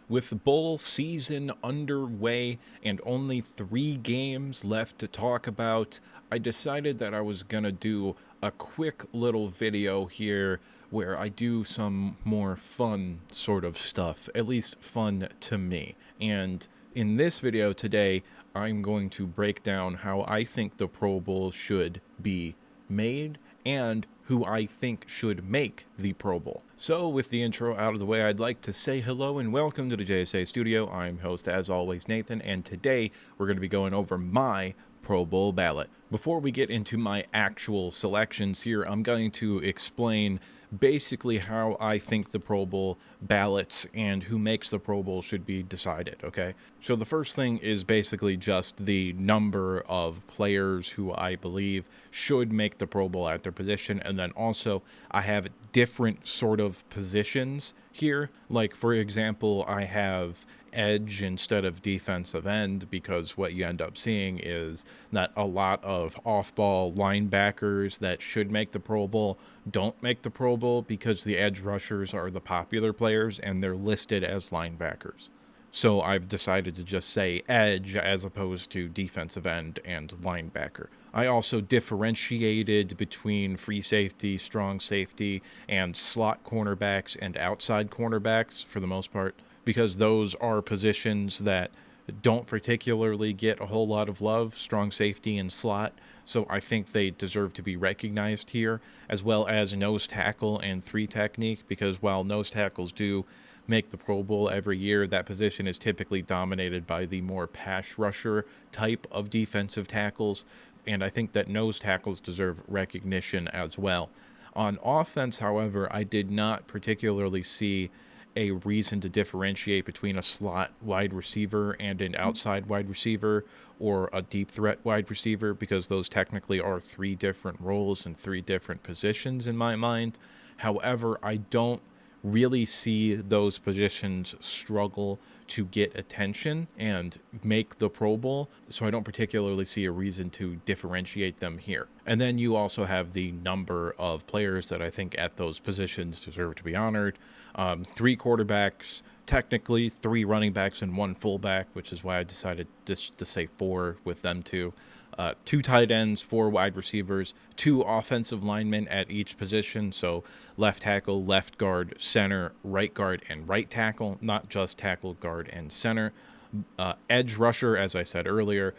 With bowl season underway and only 3 games left to talk about, I decided that I was gonna do a quick little video here where I do some more fun sort of stuff, at least fun to me. And in this video today, I'm going to break down how I think the Pro Bowl should be made and who I think should make the Pro Bowl. So with the intro out of the way, I'd like to say hello and welcome to the JSA studio. I'm host, as always, Nathan, and today we're going to be going over my Pro Bowl ballot. Before we get into my actual selections here, I'm going to explain basically how I think the Pro Bowl ballots and who makes the Pro Bowl should be decided, okay? So the first thing is basically just the number of players who I believe should make the Pro Bowl at their position, and then also I have different sort of positions here. Like, for example, I have edge instead of defensive end, because what you end up seeing is that a lot of off-ball linebackers that should make the Pro Bowl don't make the Pro Bowl because the edge rushers are the popular players and they're listed as linebackers. So I've decided to just say edge as opposed to defensive end and linebacker. I also differentiated between free safety, strong safety, and slot cornerbacks and outside cornerbacks for the most part, because those are positions that don't particularly get a whole lot of love, strong safety and slot. So I think they deserve to be recognized here, as well as nose tackle and 3 technique, because while nose tackles do make the Pro Bowl every year, that position is typically dominated by the more pass rusher type of defensive tackles, and I think that nose tackles deserve recognition as well. On offense, however, I did not particularly see a reason to differentiate between a slot wide receiver and an outside wide receiver or a deep threat wide receiver, because those technically are 3 different roles and 3 different positions in my mind. However, I don't really see those positions struggle to get attention and make the Pro Bowl, so I don't particularly see a reason to differentiate them here. And then you also have the number of players that I think at those positions deserve to be honored. 3 quarterbacks, technically 3 running backs and 1 fullback, which is why I decided just to say 4 with them too. 2 tight ends, 4 wide receivers, 2 offensive linemen at each position, so left tackle, left guard, center, right guard, and right tackle, not just tackle, guard, and center. Edge rusher, as I said earlier,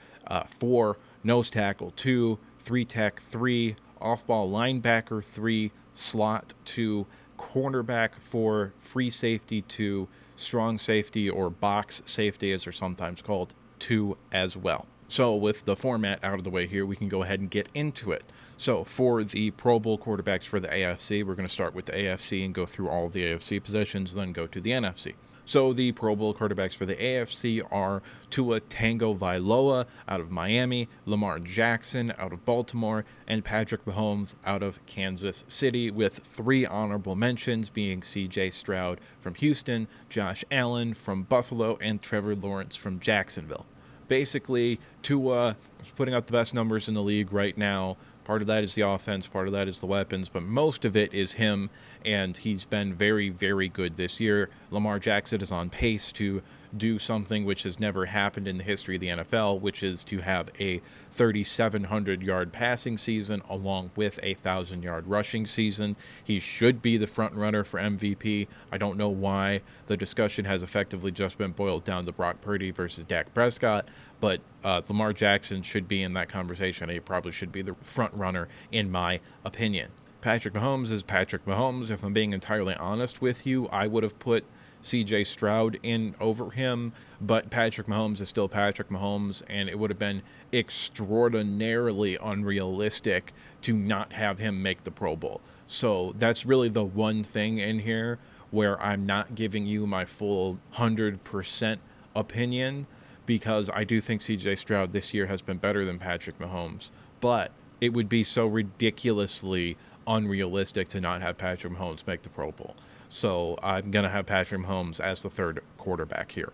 4, nose tackle 2, 3 tech 3, off-ball linebacker 3, slot 2, cornerback 4, free safety 2, strong safety or box safety, as they're sometimes called, 2 as well. So with the format out of the way here, we can go ahead and get into it. So for the Pro Bowl quarterbacks for the AFC, we're going to start with the AFC and go through all the AFC positions, then go to the NFC. So the Pro Bowl quarterbacks for the AFC are Tua Tagovailoa out of Miami, Lamar Jackson out of Baltimore, and Patrick Mahomes out of Kansas City, with 3 honorable mentions being CJ Stroud from Houston, Josh Allen from Buffalo, and Trevor Lawrence from Jacksonville. Basically, Tua is putting out the best numbers in the league right now. Part of that is the offense, part of that is the weapons, but most of it is him, and he's been very, very good this year. Lamar Jackson is on pace to do something which has never happened in the history of the NFL, which is to have a 3,700-yard passing season along with a 1,000-yard rushing season. He should be the front runner for MVP. I don't know why the discussion has effectively just been boiled down to Brock Purdy versus Dak Prescott, but Lamar Jackson should be in that conversation. He probably should be the front runner, in my opinion. Patrick Mahomes is Patrick Mahomes. If I'm being entirely honest with you, I would have put CJ Stroud in over him, but Patrick Mahomes is still Patrick Mahomes, and it would have been extraordinarily unrealistic to not have him make the Pro Bowl. So that's really the one thing in here where I'm not giving you my full 100% opinion, because I do think CJ Stroud this year has been better than Patrick Mahomes, but it would be so ridiculously unrealistic to not have Patrick Mahomes make the Pro Bowl. So I'm going to have Patrick Mahomes as the 3rd quarterback here.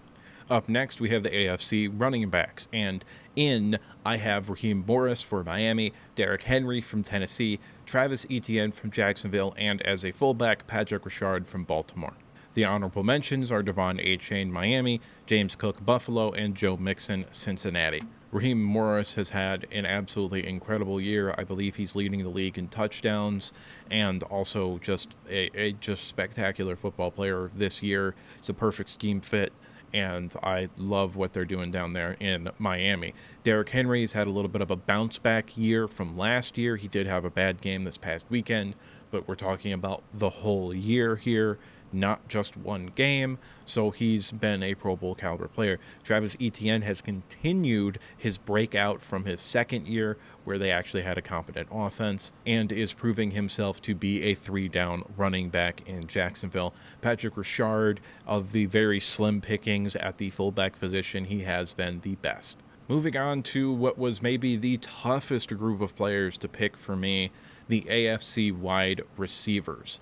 Up next, we have the AFC running backs, and I have Raheem Morris for Miami, Derrick Henry from Tennessee, Travis Etienne from Jacksonville, and as a fullback, Patrick Ricard from Baltimore. The honorable mentions are Devon Achane, Miami, James Cook, Buffalo, and Joe Mixon, Cincinnati. Raheem Morris has had an absolutely incredible year. I believe he's leading the league in touchdowns, and also just a just spectacular football player this year. It's a perfect scheme fit, and I love what they're doing down there in Miami. Derrick Henry's had a little bit of a bounce back year from last year. He did have a bad game this past weekend, but we're talking about the whole year here, not just one game. So he's been a Pro Bowl caliber player. Travis Etienne has continued his breakout from his second year, where they actually had a competent offense, and is proving himself to be a 3-down running back in Jacksonville. Patrick Ricard, of the very slim pickings at the fullback position, he has been the best. Moving on to what was maybe the toughest group of players to pick for me, the AFC wide receivers.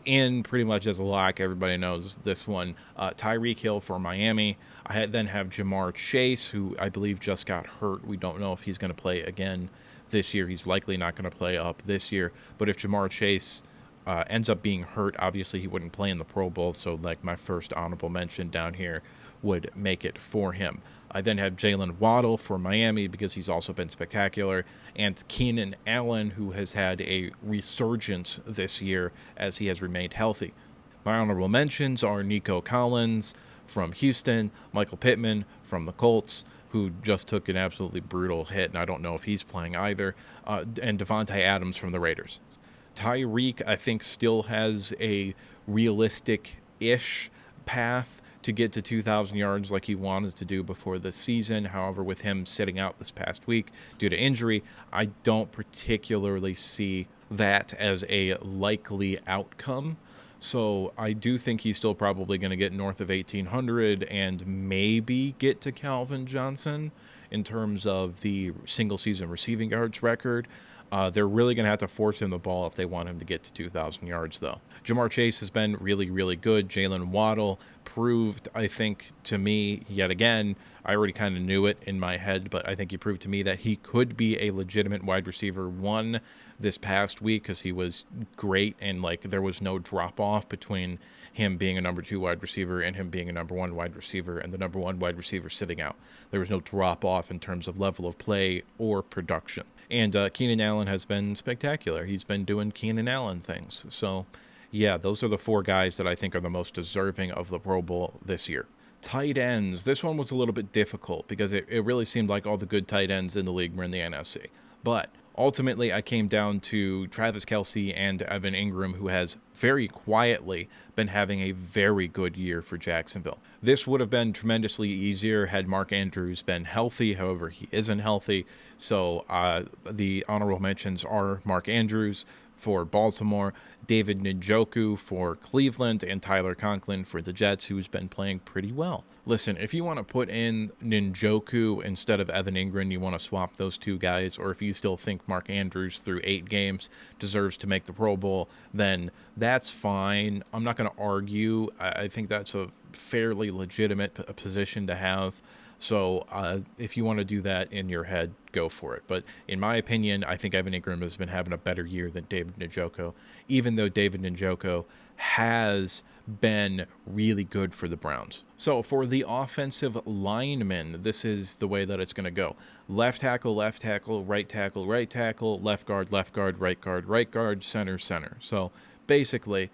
In pretty much as a lock, everybody knows this one. Tyreek Hill for Miami. I then have Jamar Chase, who I believe just got hurt. We don't know if he's going to play again this year. He's likely not going to play up this year. But if Jamar Chase ends up being hurt, obviously he wouldn't play in the Pro Bowl. So like my first honorable mention down here would make it for him. I then have Jalen Waddle for Miami because he's also been spectacular, and Keenan Allen, who has had a resurgence this year as he has remained healthy. My honorable mentions are Nico Collins from Houston, Michael Pittman from the Colts, who just took an absolutely brutal hit, and I don't know if he's playing either, and Devontae Adams from the Raiders. Tyreek, I think, still has a realistic-ish path to get to 2,000 yards like he wanted to do before the season. However, with him sitting out this past week due to injury, I don't particularly see that as a likely outcome. So I do think he's still probably going to get north of 1,800 and maybe get to Calvin Johnson in terms of the single season receiving yards record. They're really going to have to force him the ball if they want him to get to 2,000 yards, though. Jamar Chase has been really, really good. Jalen Waddle proved, I think, to me, yet again, I already kind of knew it in my head, but I think he proved to me that he could be a legitimate wide receiver one this past week because he was great, and like there was no drop off between him being a number 2 wide receiver and him being a number 1 wide receiver and the number 1 wide receiver sitting out. There was no drop off in terms of level of play or production. And Keenan Allen has been spectacular. He's been doing Keenan Allen things. So yeah, those are the 4 guys that I think are the most deserving of the Pro Bowl this year. Tight ends. This one was a little bit difficult because it really seemed like all the good tight ends in the league were in the NFC. But ultimately, I came down to Travis Kelce and Evan Ingram, who has very quietly been having a very good year for Jacksonville. This would have been tremendously easier had Mark Andrews been healthy. However, he isn't healthy. So the honorable mentions are Mark Andrews for Baltimore, David Njoku for Cleveland, and Tyler Conklin for the Jets, who's been playing pretty well. Listen, if you want to put in Njoku instead of Evan Ingram, you want to swap those 2 guys, or if you still think Mark Andrews through 8 games deserves to make the Pro Bowl, then that's fine. I'm not going to argue. I think that's a fairly legitimate position to have. So if you want to do that in your head, go for it. But in my opinion, I think Evan Ingram has been having a better year than David Njoku, even though David Njoku has been really good for the Browns. So for the offensive linemen, this is the way that it's going to go. Left tackle, right tackle, right tackle, left guard, right guard, center. So basically,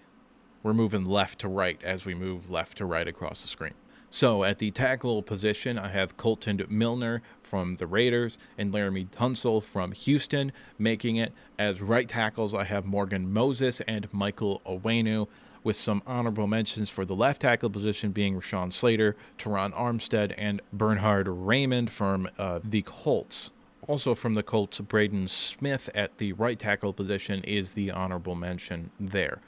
we're moving left to right as we move left to right across the screen. So at the tackle position, I have Colton Milner from the Raiders and Laramie Tunsil from Houston making it. As right tackles, I have Morgan Moses and Michael Owenu, with some honorable mentions for the left tackle position being Rashawn Slater, Teron Armstead, and Bernhard Raymond from the Colts. Also from the Colts, Braden Smith at the right tackle position is the honorable mention there.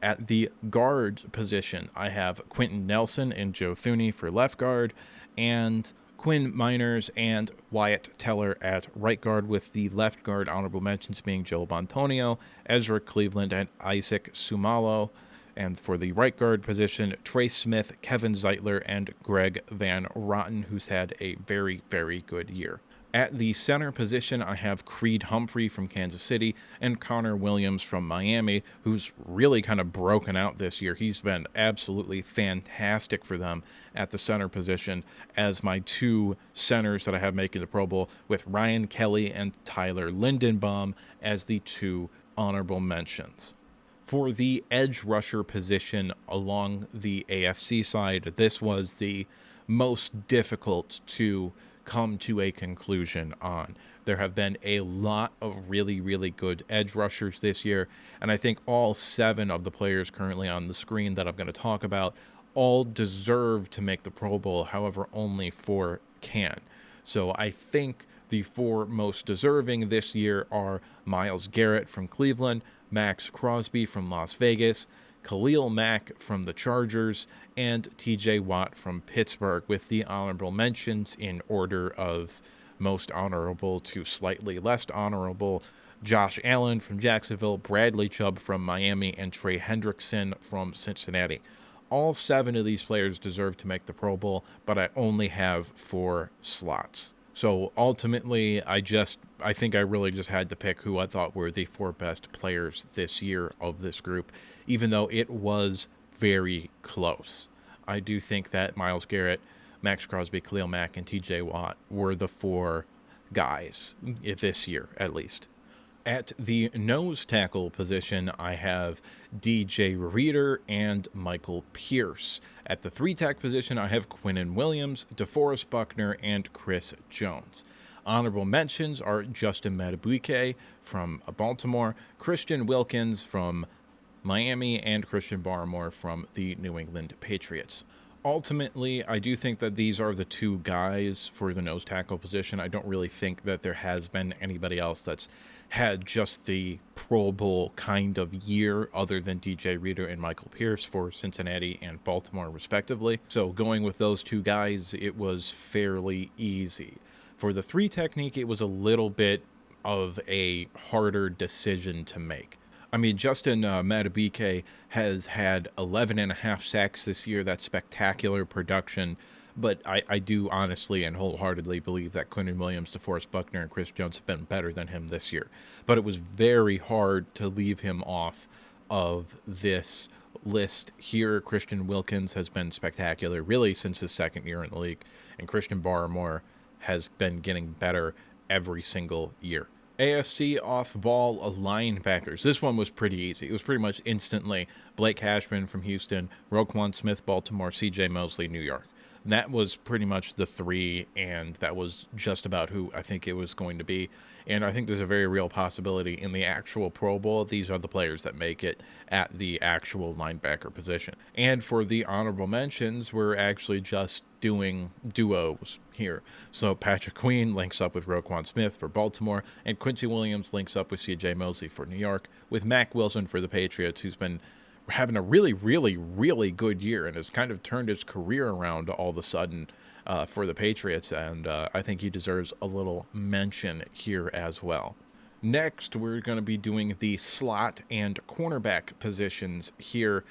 At the guard position, I have Quentin Nelson and Joe Thuney for left guard, and Quinn Miners and Wyatt Teller at right guard, with the left guard honorable mentions being Joe Bontonio, Ezra Cleveland, and Isaac Sumalo. And for the right guard position, Trey Smith, Kevin Zeitler, and Greg Van Rotten, who's had a very, very good year. At the center position, I have Creed Humphrey from Kansas City and Connor Williams from Miami, who's really kind of broken out this year. He's been absolutely fantastic for them at the center position as my two centers that I have making the Pro Bowl, with Ryan Kelly and Tyler Lindenbaum as the two honorable mentions. For the edge rusher position along the AFC side, this was the most difficult to come to a conclusion on. There have been a lot of really, really good edge rushers this year, and I think all 7 of the players currently on the screen that I'm going to talk about all deserve to make the Pro Bowl, however, only 4 can. So I think the 4 most deserving this year are Myles Garrett from Cleveland, Max Crosby from Las Vegas, Khalil Mack from the Chargers, and TJ Watt from Pittsburgh, with the honorable mentions in order of most honorable to slightly less honorable: Josh Allen from Jacksonville, Bradley Chubb from Miami, and Trey Hendrickson from Cincinnati. All 7 of these players deserve to make the Pro Bowl, but I only have 4 slots. So ultimately, I think I really just had to pick who I thought were the 4 best players this year of this group, even though it was very close. I do think that Myles Garrett, Max Crosby, Khalil Mack, and TJ Watt were the 4 guys this year, at least. At the nose tackle position, I have DJ Reader and Michael Pierce. At the 3-tech position, I have Quinnen Williams, DeForest Buckner, and Chris Jones. Honorable mentions are Justin Madubuike from Baltimore, Christian Wilkins from Miami, and Christian Barmore from the New England Patriots. Ultimately, I do think that these are the 2 guys for the nose tackle position. I don't really think that there has been anybody else that's had just the Pro Bowl kind of year other than DJ Reader and Michael Pierce for Cincinnati and Baltimore, respectively. So going with those 2 guys, it was fairly easy. For the 3 technique, it was a little bit of a harder decision to make. I mean, Justin Madubuike has had 11.5 sacks this year. That's spectacular production. But I do honestly and wholeheartedly believe that Quinnen Williams, DeForest Buckner, and Chris Jones have been better than him this year. But it was very hard to leave him off of this list here. Christian Wilkins has been spectacular, really, since his 2nd year in the league. And Christian Barmore has been getting better every single year. AFC off-ball linebackers. This one was pretty easy. It was pretty much instantly Blake Cashman from Houston, Roquan Smith, Baltimore, CJ Mosley, New York. And that was pretty much the 3, and that was just about who I think it was going to be. And I think there's a very real possibility in the actual Pro Bowl, these are the players that make it at the actual linebacker position. And for the honorable mentions, we're actually just doing duos here. So Patrick Queen links up with Roquan Smith for Baltimore, and Quincy Williams links up with CJ Mosley for New York, with Mack Wilson for the Patriots, who's been having a really, really, really good year and has kind of turned his career around all of a sudden for the Patriots, and I think he deserves a little mention here as well. Next, we're going to be doing the slot and cornerback positions here.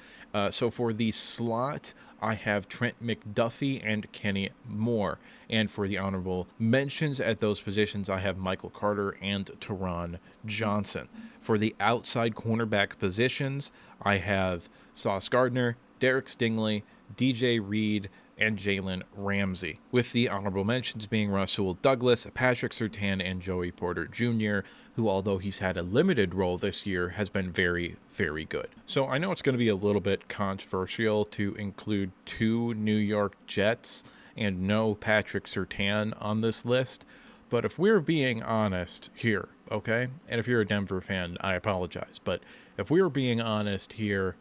So for the slot, I have Trent McDuffie and Kenny Moore. And for the honorable mentions at those positions, I have Michael Carter and Teron Johnson. For the outside cornerback positions, I have Sauce Gardner, Derek Stingley, DJ Reed, and Jalen Ramsey, with the honorable mentions being Rasul Douglas, Patrick Surtain, and Joey Porter Jr., who, although he's had a limited role this year, has been very, very good. So I know it's going to be a little bit controversial to include 2 New York Jets and no Patrick Surtain on this list, but if we're being honest here, okay, and if you're a Denver fan, I apologize, but if we're being honest here,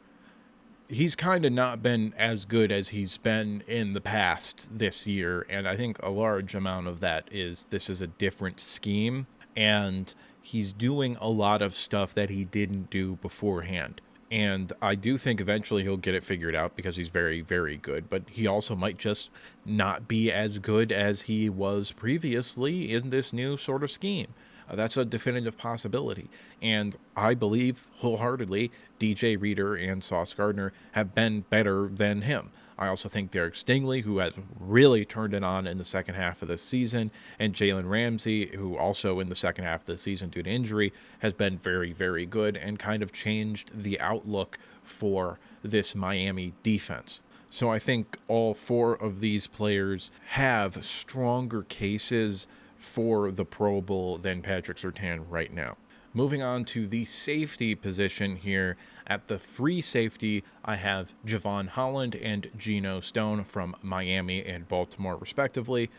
he's kind of not been as good as he's been in the past this year, and I think a large amount of that is this is a different scheme, and he's doing a lot of stuff that he didn't do beforehand. And I do think eventually he'll get it figured out because he's very, very good, but he also might just not be as good as he was previously in this new sort of scheme. That's a definitive possibility. And I believe wholeheartedly DJ Reader and Sauce Gardner have been better than him. I also think Derek Stingley, who has really turned it on in the second half of the season, and Jalen Ramsey, who also in the second half of the season due to injury has been very, very good and kind of changed the outlook for this Miami defense. So I think all four of these players have stronger cases for the Pro Bowl than Patrick Surtain right now. Moving on to the safety position here. At the free safety, I have Javon Holland and Geno Stone from Miami and Baltimore, respectively,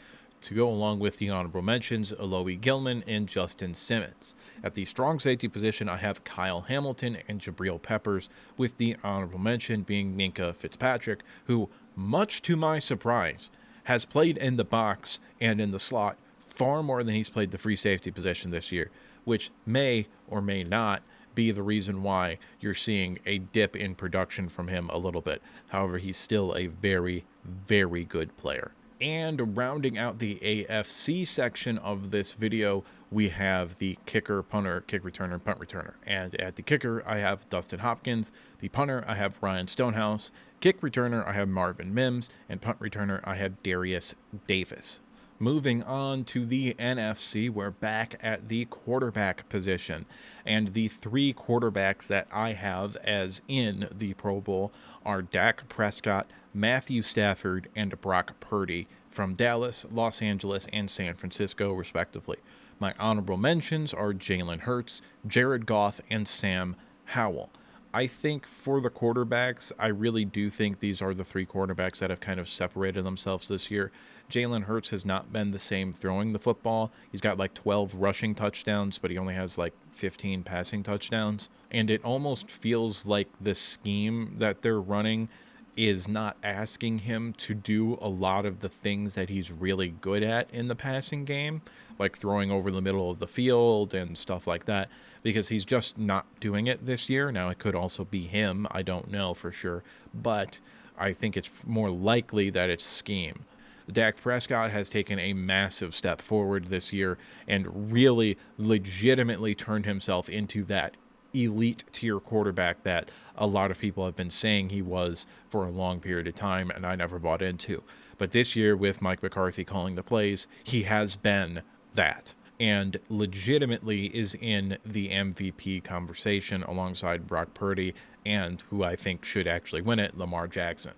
to go along with the honorable mentions, Alohi Gilman and Justin Simmons. At the strong safety position, I have Kyle Hamilton and Jabril Peppers, with the honorable mention being Minkah Fitzpatrick, who, much to my surprise, has played in the box and in the slot far more than he's played the free safety position this year, which may or may not be the reason why you're seeing a dip in production from him a little bit. However, he's still a very, very good player. And rounding out the AFC section of this video, we have the kicker, punter, kick returner, punt returner. And at the kicker, I have Dustin Hopkins. The punter, I have Ryan Stonehouse. Kick returner, I have Marvin Mims. And punt returner, I have Darius Davis. Moving on to the NFC, we're back at the quarterback position. And the three quarterbacks that I have as in the Pro Bowl are Dak Prescott, Matthew Stafford, and Brock Purdy from Dallas, Los Angeles, and San Francisco, respectively. My honorable mentions are Jalen Hurts, Jared Goff, and Sam Howell. I think for the quarterbacks, I really do think these are the three quarterbacks that have kind of separated themselves this year. Jalen Hurts has not been the same throwing the football. He's got like 12 rushing touchdowns, but he only has like 15 passing touchdowns. And it almost feels like the scheme that they're running is not asking him to do a lot of the things that he's really good at in the passing game, like throwing over the middle of the field and stuff like that, because he's just not doing it this year. Now, it could also be him. I don't know for sure, but I think it's more likely that it's scheme. Dak Prescott has taken a massive step forward this year and really legitimately turned himself into that elite tier quarterback that a lot of people have been saying he was for a long period of time, and I never bought into. But this year, with Mike McCarthy calling the plays, he has been that, and legitimately is in the MVP conversation alongside Brock Purdy and who I think should actually win it, Lamar Jackson.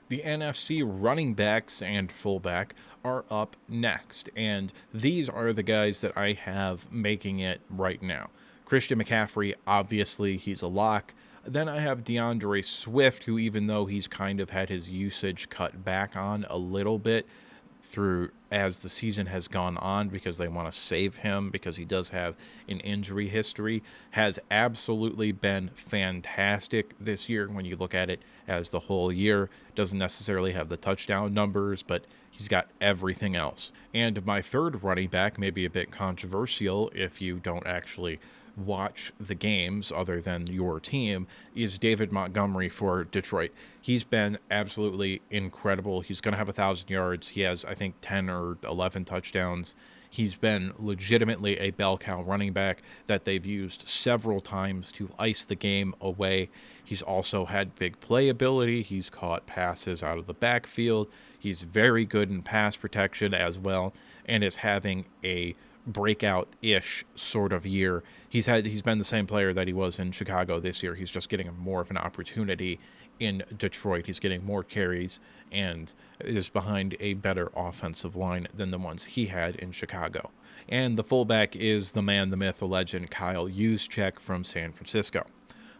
The NFC running backs and fullback are up next, and these are the guys that I have making it right now. Christian McCaffrey, obviously, he's a lock. Then I have DeAndre Swift, who, even though he's kind of had his usage cut back on a little bit through as the season has gone on because they want to save him because he does have an injury history, has absolutely been fantastic this year when you look at it as the whole year. Doesn't necessarily have the touchdown numbers, but he's got everything else. And my third running back may be a bit controversial if you don't actually watch the games other than your team, is David Montgomery for Detroit. He's been absolutely incredible. He's going to have 1,000 yards. He has, I think, 10 or 11 touchdowns. He's been legitimately a bell cow running back that they've used several times to ice the game away. He's also had big playability. He's caught passes out of the backfield. He's very good in pass protection as well, and is having a breakout-ish sort of year. He's been the same player that he was in Chicago this year. He's just getting more of an opportunity in Detroit. He's getting more carries and is behind a better offensive line than the ones he had in Chicago. And the fullback is the man, the myth, the legend, Kyle Juszczyk from San Francisco.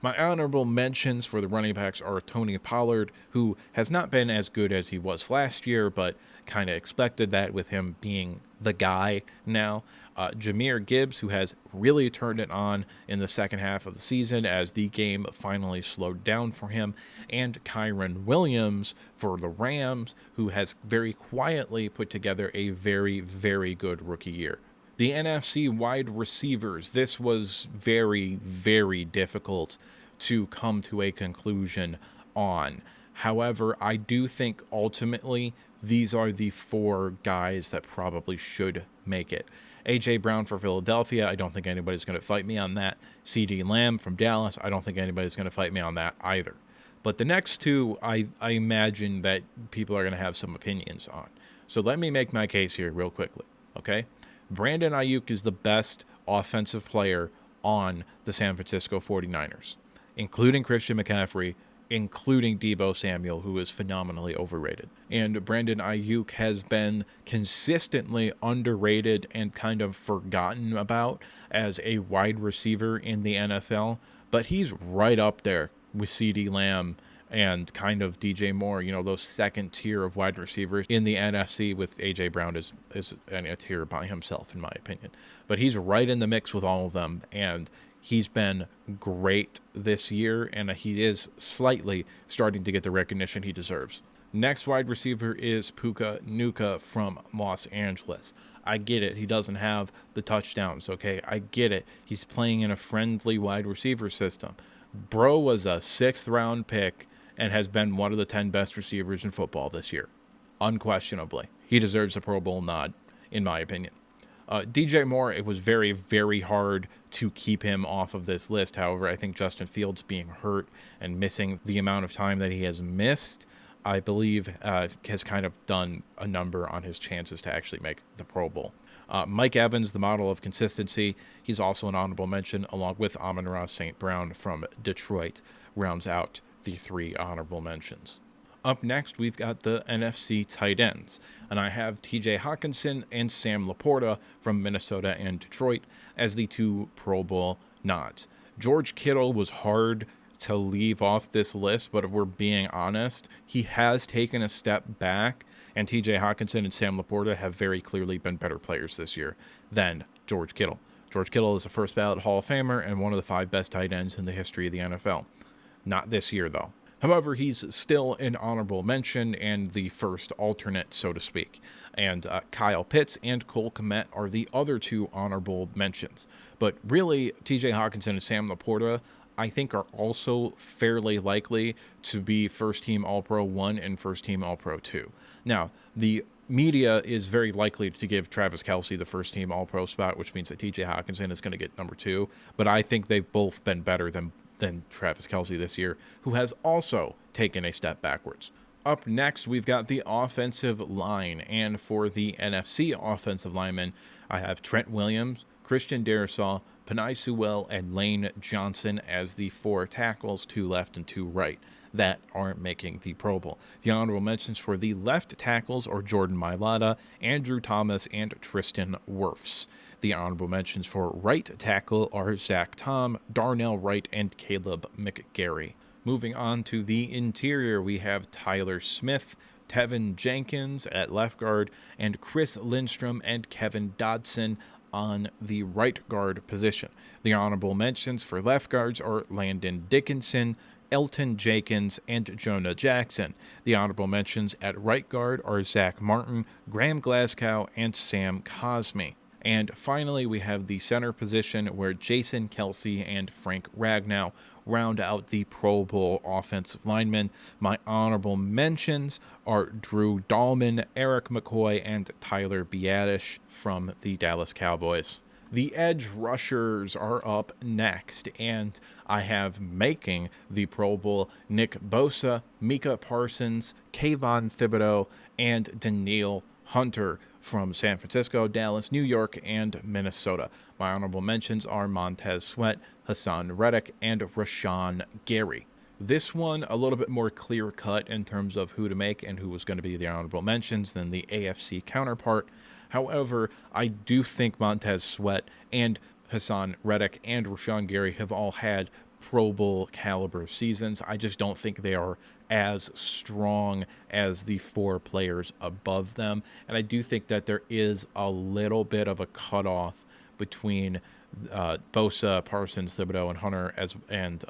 My honorable mentions for the running backs are Tony Pollard, who has not been as good as he was last year, but kind of expected that with him being the guy now. Jahmyr Gibbs, who has really turned it on in the second half of the season as the game finally slowed down for him. And Kyren Williams for the Rams, who has very quietly put together a very, very good rookie year. The NFC wide receivers, this was very, very difficult to come to a conclusion on. However, I do think ultimately these are the four guys that probably should make it. A.J. Brown for Philadelphia, I don't think anybody's going to fight me on that. CeeDee Lamb from Dallas, I don't think anybody's going to fight me on that either. But the next two, I imagine that people are going to have some opinions on. So let me make my case here real quickly, okay? Brandon Ayuk is the best offensive player on the San Francisco 49ers, including Christian McCaffrey, including Deebo Samuel, who is phenomenally overrated. And Brandon Ayuk has been consistently underrated and kind of forgotten about as a wide receiver in the NFL, but he's right up there with CeeDee Lamb and kind of DJ Moore, those second tier of wide receivers in the NFC, with AJ Brown is a tier by himself, in my opinion. But he's right in the mix with all of them, and he's been great this year, and he is slightly starting to get the recognition he deserves. Next wide receiver is Puka Nacua from Los Angeles. I get it. He doesn't have the touchdowns, okay? I get it. He's playing in a friendly wide receiver system. Bro was a 6th-round pick and has been one of the 10 best receivers in football this year. Unquestionably. He deserves a Pro Bowl nod, in my opinion. DJ Moore, it was very, very hard to keep him off of this list. However, I think Justin Fields being hurt and missing the amount of time that he has missed, I believe, has kind of done a number on his chances to actually make the Pro Bowl. Mike Evans, the model of consistency, he's also an honorable mention, along with Amon-Ra St. Brown from Detroit, rounds out the 3 honorable mentions. Up next, we've got the NFC tight ends, and I have TJ Hawkinson and Sam Laporta from Minnesota and Detroit as the 2 Pro Bowl nods. George Kittle was hard to leave off this list, but if we're being honest, he has taken a step back, and TJ Hawkinson and Sam Laporta have very clearly been better players this year than George Kittle. George Kittle is a first ballot Hall of Famer and one of the 5 best tight ends in the history of the NFL. Not this year, though. However, he's still an honorable mention and the first alternate, so to speak. And Kyle Pitts and Cole Kmet are the other 2 honorable mentions. But really, TJ Hawkinson and Sam Laporta, I think, are also fairly likely to be first-team All-Pro 1 and first-team All-Pro 2. Now, the media is very likely to give Travis Kelce the first-team All-Pro spot, which means that TJ Hawkinson is going to get number 2. But I think they've both been better than Travis Kelce this year, who has also taken a step backwards. Up next, we've got the offensive line, and for the NFC offensive linemen, I have Trent Williams, Christian Darrisaw, Penei Sewell, and Lane Johnson as the 4 tackles, 2 left and 2 right, that aren't making the Pro Bowl. The honorable mentions for the left tackles are Jordan Mailata, Andrew Thomas, and Tristan Wirfs. The honorable mentions for right tackle are Zach Tom, Darnell Wright, and Caleb McGarry. Moving on to the interior, we have Tyler Smith, Tevin Jenkins at left guard, and Chris Lindstrom and Kevin Dodson on the right guard position. The honorable mentions for left guards are Landon Dickinson, Elton Jenkins, and Jonah Jackson. The honorable mentions at right guard are Zach Martin, Graham Glasgow, and Sam Cosmi. And finally, we have the center position where Jason Kelce and Frank Ragnow round out the Pro Bowl offensive linemen. My honorable mentions are Drew Dahlman, Eric McCoy, and Tyler Biadasz from the Dallas Cowboys. The edge rushers are up next, and I have making the Pro Bowl Nick Bosa, Micah Parsons, Kayvon Thibodeau, and Danielle Hunter from San Francisco, Dallas, New York, and Minnesota. My honorable mentions are Montez Sweat, Hassan Reddick, and Rashawn Gary. This one a little bit more clear-cut in terms of who to make and who was going to be the honorable mentions than the AFC counterpart. However, I do think Montez Sweat and Hassan Reddick and Rashawn Gary have all had Pro Bowl caliber seasons. I just don't think they are as strong as the 4 players above them. And I do think that there is a little bit of a cutoff between Bosa, Parsons, Thibodeau, and Hunter, and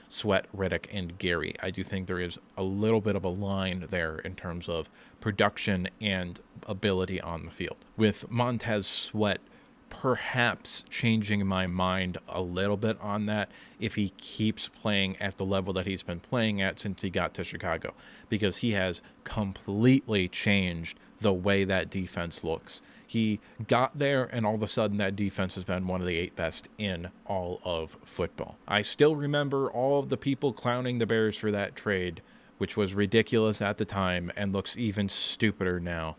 Sweat, Reddick, and Gary. I do think there is a little bit of a line there in terms of production and ability on the field. With Montez Sweat perhaps changing my mind a little bit on that if he keeps playing at the level that he's been playing at since he got to Chicago, because he has completely changed the way that defense looks. He got there, and all of a sudden that defense has been one of the 8 best in all of football. I still remember all of the people clowning the Bears for that trade, which was ridiculous at the time and looks even stupider now.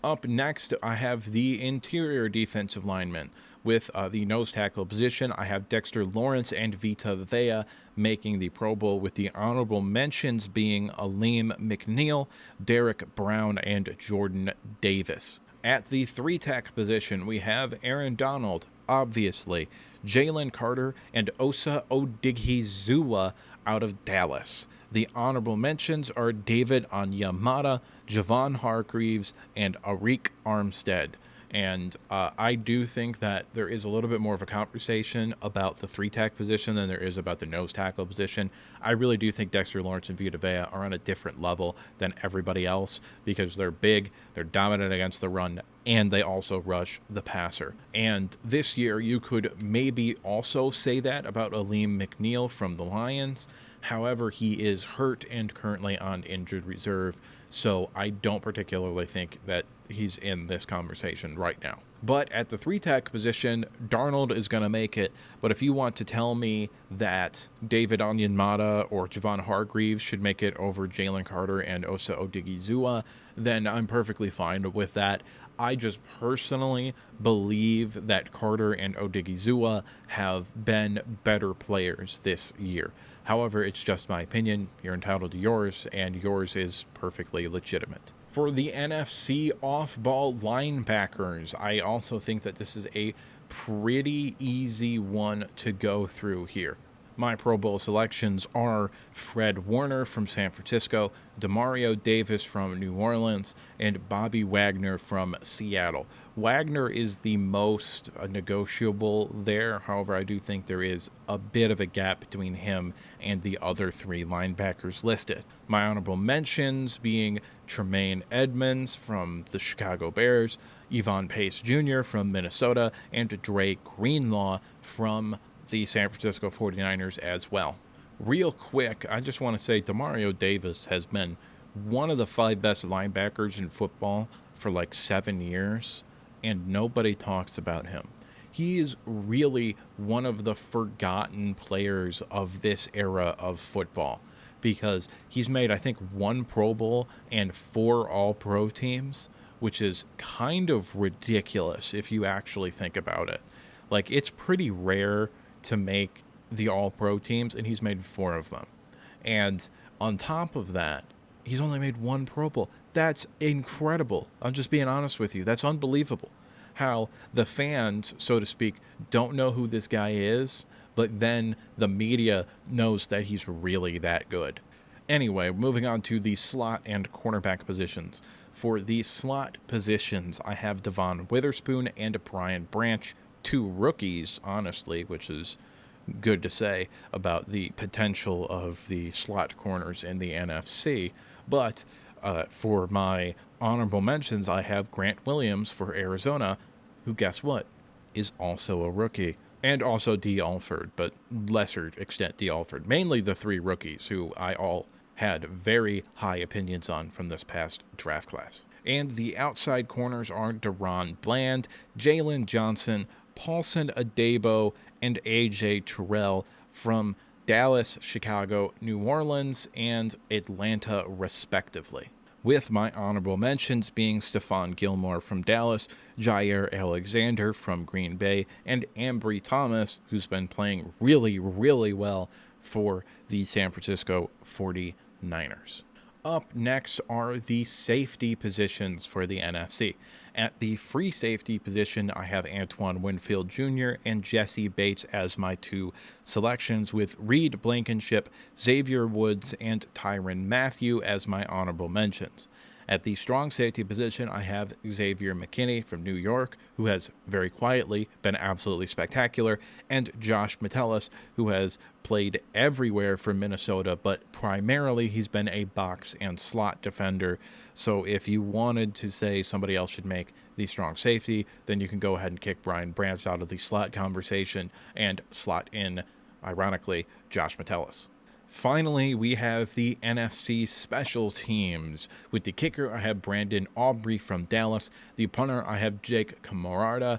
Up next, I have the interior defensive linemen. With the nose tackle position, I have Dexter Lawrence and Vita Vea making the Pro Bowl, with the honorable mentions being Aleem McNeil, Derek Brown, and Jordan Davis. At the 3-tech position, we have Aaron Donald, obviously, Jalen Carter, and Osa Odighizuwa out of Dallas. The honorable mentions are David Onyemata, Javon Hargreaves, and Arik Armstead. And I do think that there is a little bit more of a conversation about the 3-tech position than there is about the nose tackle position. I really do think Dexter Lawrence and Vita Vea are on a different level than everybody else, because they're big, they're dominant against the run, and they also rush the passer. And this year, you could maybe also say that about Aleem McNeil from the Lions. However, he is hurt and currently on injured reserve, so I don't particularly think that he's in this conversation right now. But at the 3-tech position, Darnold is going to make it. But if you want to tell me that David Onyemata or Javon Hargreaves should make it over Jalen Carter and Osa Odighizuwa, then I'm perfectly fine with that. I just personally believe that Carter and Odighizuwa have been better players this year. However, it's just my opinion. You're entitled to yours, and yours is perfectly legitimate. For the NFC off-ball linebackers, I also think that this is a pretty easy one to go through here. My Pro Bowl selections are Fred Warner from San Francisco, Demario Davis from New Orleans, and Bobby Wagner from Seattle. Wagner is the most negotiable there. However, I do think there is a bit of a gap between him and the other 3 linebackers listed. My honorable mentions being Tremaine Edmonds from the Chicago Bears, Yvonne Pace Jr. from Minnesota, and Dre Greenlaw from the San Francisco 49ers as well. Real quick, I just want to say Demario Davis has been one of the 5 best linebackers in football for like 7 years, and nobody talks about him. He is really one of the forgotten players of this era of football, because he's made, I think, 1 Pro Bowl and 4 All-Pro teams, which is kind of ridiculous if you actually think about it. Like, it's pretty rare to make the All-Pro teams, and he's made 4 of them. And on top of that, he's only made 1 Pro Bowl. That's incredible. I'm just being honest with you. That's unbelievable. How the fans, so to speak, don't know who this guy is, but then the media knows that he's really that good. Anyway, moving on to the slot and cornerback positions. For the slot positions, I have Devon Witherspoon and Brian Branch, 2 rookies, honestly, which is good to say about the potential of the slot corners in the NFC. But for my honorable mentions, I have Grant Williams for Arizona, who, guess what, is also a rookie. And also D. Alford, but lesser extent D. Alford. Mainly the 3 rookies who I all had very high opinions on from this past draft class. And the outside corners are Deron Bland, Jalen Johnson, Paulson Adebo, and A.J. Terrell from Dallas, Chicago, New Orleans, and Atlanta, respectively. With my honorable mentions being Stephon Gilmore from Dallas, Jair Alexander from Green Bay, and Ambry Thomas, who's been playing really, really well for the San Francisco 49ers. Up next are the safety positions for the NFC. At the free safety position, I have Antoine Winfield Jr. and Jesse Bates as my 2 selections, with Reed Blankenship, Xavier Woods, and Tyrann Mathieu as my honorable mentions. At the strong safety position, I have Xavier McKinney from New York, who has very quietly been absolutely spectacular, and Josh Metellus, who has played everywhere for Minnesota, but primarily he's been a box and slot defender. So if you wanted to say somebody else should make the strong safety, then you can go ahead and kick Brian Branch out of the slot conversation and slot in, ironically, Josh Metellus. Finally, we have the NFC special teams. With the kicker, I have Brandon Aubrey from Dallas. The punter, I have Jake Camarda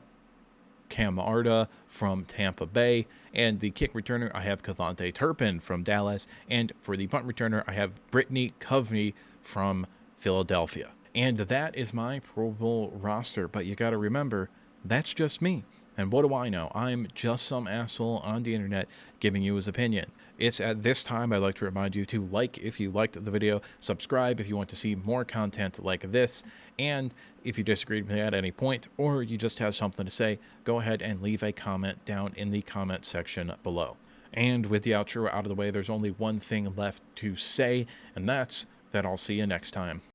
from Tampa Bay. And the kick returner, I have Cavante Turpin from Dallas. And for the punt returner, I have Brittany Covney from Philadelphia. And that is my Pro Bowl roster. But you got to remember, that's just me. And what do I know? I'm just some asshole on the internet giving you his opinion. It's at this time I'd like to remind you to like if you liked the video, subscribe if you want to see more content like this, and if you disagree with me at any point or you just have something to say, go ahead and leave a comment down in the comment section below. And with the outro out of the way, there's only one thing left to say, and that's that I'll see you next time.